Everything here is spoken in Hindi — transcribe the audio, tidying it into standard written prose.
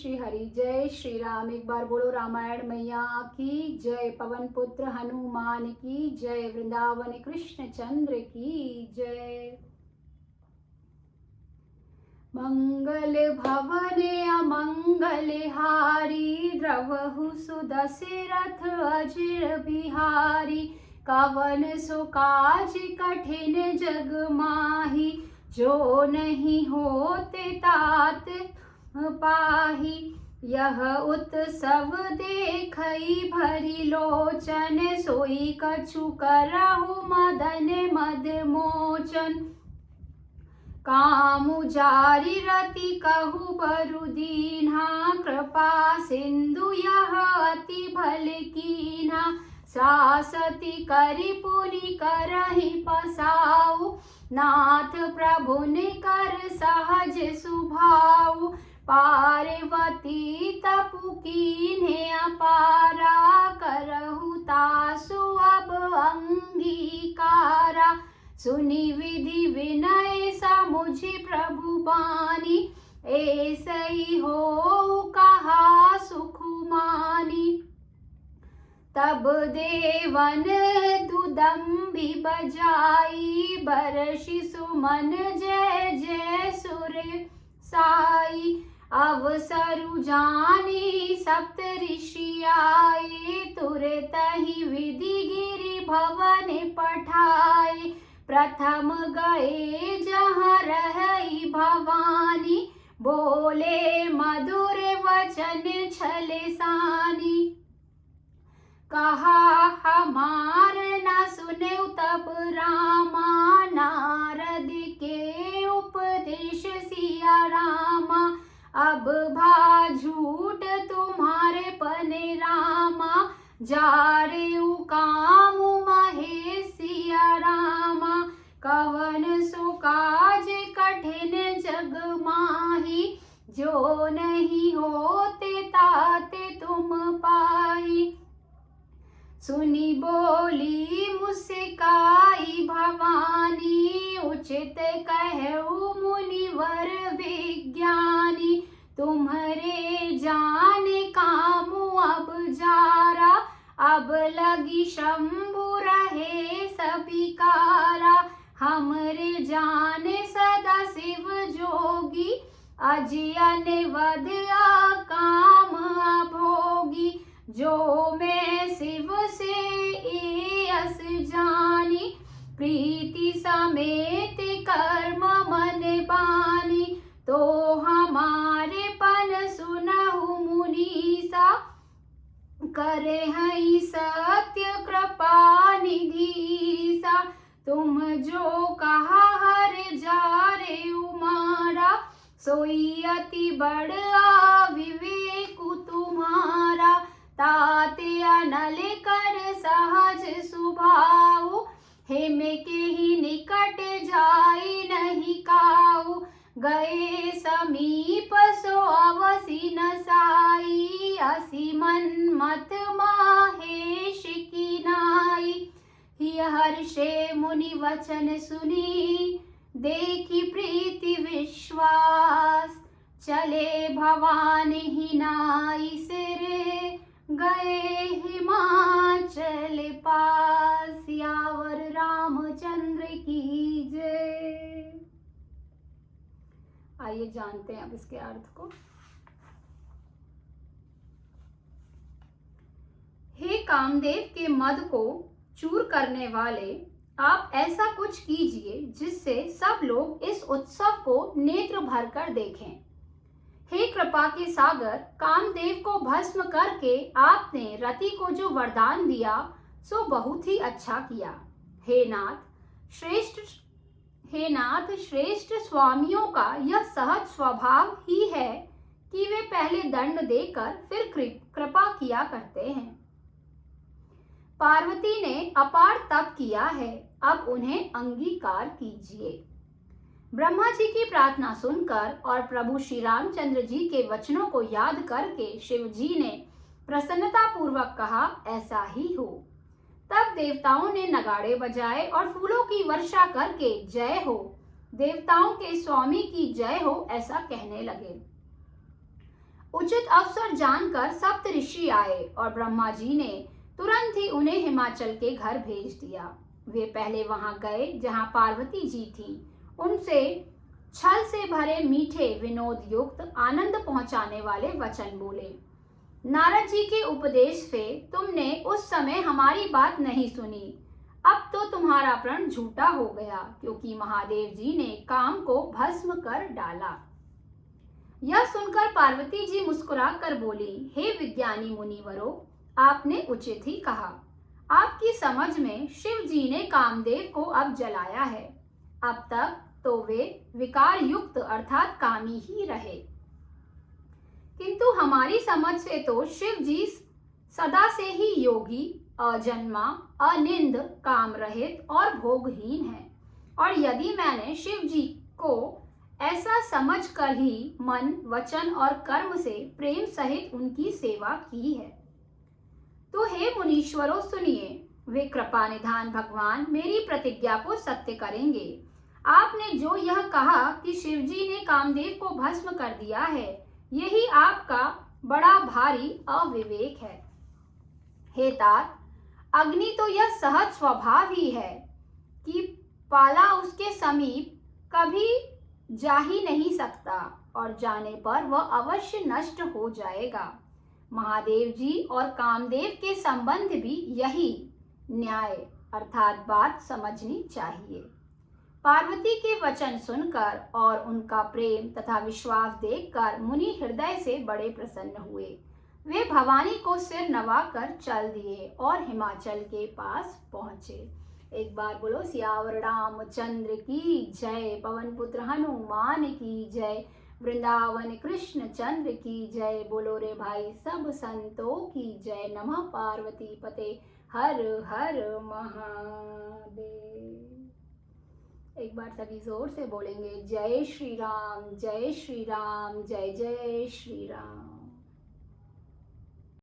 श्री हरि, जय श्री राम। एक बार बोलो रामायण मैया की जय, पवन पुत्र हनुमान की जय, वृंदावन कृष्ण चंद्र की जय। मंगल भवन अमंगल हारी, द्रवहु सुदशरथ अजिर बिहारी। कवन सो काज कठिन जग माही, जो नहीं होते तात पाही। यह उत्सव देखई भरी लोचन, सोई कछु करहु मदन मद मोचन। कामु जारी रति कहु बरु दीन्हा, कृपा सिंधु यह अति भल कीन्हा। सासति करि पुनि करहि पसाऊ, नाथ प्रभुन कर सहज सुभाऊ। पार्वती तपु कीन्हे अपारा, करहु तासु अब अंगीकारा। सुनि विधि विनय समुझि प्रभु बानी, ऐसई हो कहा सुखमानी। तब देवन दुदम्बि बजाई, बरषि सुमन जय जय सुर साई। अवसरु जानी सप्त ऋषि आए, तुरतहि विधि गिरि भवन पठाए। प्रथम गए जहाँ रही भवानी, बोले मधुर वचन छल सानी। कहा हमार न सुने तब रामा, नारद के उपदेश सिया रामा। अब भा झूठ तुम्हारे पने रामा, जारे काम महे सिया रामा। कवन सो काज कठिन जग माही, जो नहीं होते ताते तुम पाई। सुनी बोली मुस्काई भवानी, उचित कहु मुनिवर विज्ञानी। तुम्हारे जाने कामु अब जारा, अब लगी शंभु रहे सबिकारा। हमरे जाने सदा शिव जोगी, अजियन वध काम अभोगी। जो मैं शिव से एयस जानी, प्रीति समेत कर्म मन बानी। तो हमारे पन सुनहु मुनीसा, करे हई सत्य कृपा निधीसा। तुम जो कहा हर जारे उमारा, सोई अति बड़ा विवेक तुम्हारा। ताते अनल कर सहज सुभाऊ, हेम के ही निकट जाई नहीं काऊ। गए समीप सो अवसि न साई, असी मन्मथ माहेश की नाई। हर्षे मुनि वचन सुनी, देखी प्रीति विश्वास। चले भवान ही नाई सिर, गए हिमाचल पास। सियावर रामचंद्र की जय। आइए जानते हैं अब इसके अर्थ को। हे कामदेव के मद को चूर करने वाले, आप ऐसा कुछ कीजिए जिससे सब लोग इस उत्सव को नेत्र भरकर देखें। हे कृपा के सागर, कामदेव को भस्म करके आपने रति को जो वरदान दिया सो बहुत ही अच्छा किया। हे नाथ श्रेष्ठ स्वामियों का यह सहज स्वभाव ही है कि वे पहले दंड देकर फिर कृपा किया करते हैं। पार्वती ने अपार तप किया है, अब उन्हें अंगीकार कीजिए। ब्रह्मा जी की प्रार्थना सुनकर और प्रभु श्री रामचंद्र जी के वचनों को याद करके शिव जी ने प्रसन्नता पूर्वक कहा, ऐसा ही हो। तब देवताओं ने नगाड़े बजाए और फूलों की वर्षा करके जय हो, देवताओं के स्वामी की जय हो, ऐसा कहने लगे। उचित अवसर जानकर सप्त ऋषि आए और ब्रह्मा जी ने तुरंत ही उन्हें हिमाचल के घर भेज दिया। वे पहले वहां गए जहां पार्वती जी थी। उनसे छल से भरे मीठे विनोद युक्त आनंद पहुंचाने वाले वचन बोले। नारद जी के उपदेश से तुमने उस समय हमारी बात नहीं सुनी। अब तो तुम्हारा प्रण झूठा हो गया, क्योंकि महादेव जी ने काम को भस्म कर डाला। यह सुनकर पार्वती जी मुस्कुरा कर बोली, हे विज्ञानी मुनिवरों, आपने उचित ही कहा। आपकी समझ में शिव जी ने कामदेव को अब जलाया है। अब तक तो वे विकार युक्त अर्थात कामी ही रहे, किंतु हमारी समझ से तो शिव जी सदा से ही योगी, अजन्मा, अनिंद, काम रहित और भोगहीन है। और यदि मैंने शिव जी को ऐसा समझ कर ही मन, वचन और कर्म से प्रेम सहित उनकी सेवा की है, तो हे मुनीश्वरों सुनिए, वे कृपा निधान भगवान मेरी प्रतिज्ञा को सत्य करेंगे। आपने जो यह कहा कि शिव जी ने कामदेव को भस्म कर दिया है, यही आपका बड़ा भारी अविवेक है। हे तात, अग्नि तो यह सहज स्वभाव ही है कि पाला उसके समीप कभी जा ही नहीं सकता और जाने पर वह अवश्य नष्ट हो जाएगा। महादेव जी और कामदेव के संबंध भी यही न्याय अर्थात बात समझनी चाहिए। पार्वती के वचन सुनकर और उनका प्रेम तथा विश्वास देखकर मुनि हृदय से बड़े प्रसन्न हुए। वे भवानी को सिर नवाकर चल दिए और हिमाचल के पास पहुंचे। एक बार बोलो सियावर रामचंद्र की जय, पवन पुत्र हनुमान की जय, वृंदावन कृष्ण चंद्र की जय। बोलो रे भाई सब संतों की जय। नमः पार्वती पते हर हर महादेव। एक बार सभी जोर से बोलेंगे, जय श्री राम, जय श्री राम, जय जय श्री राम।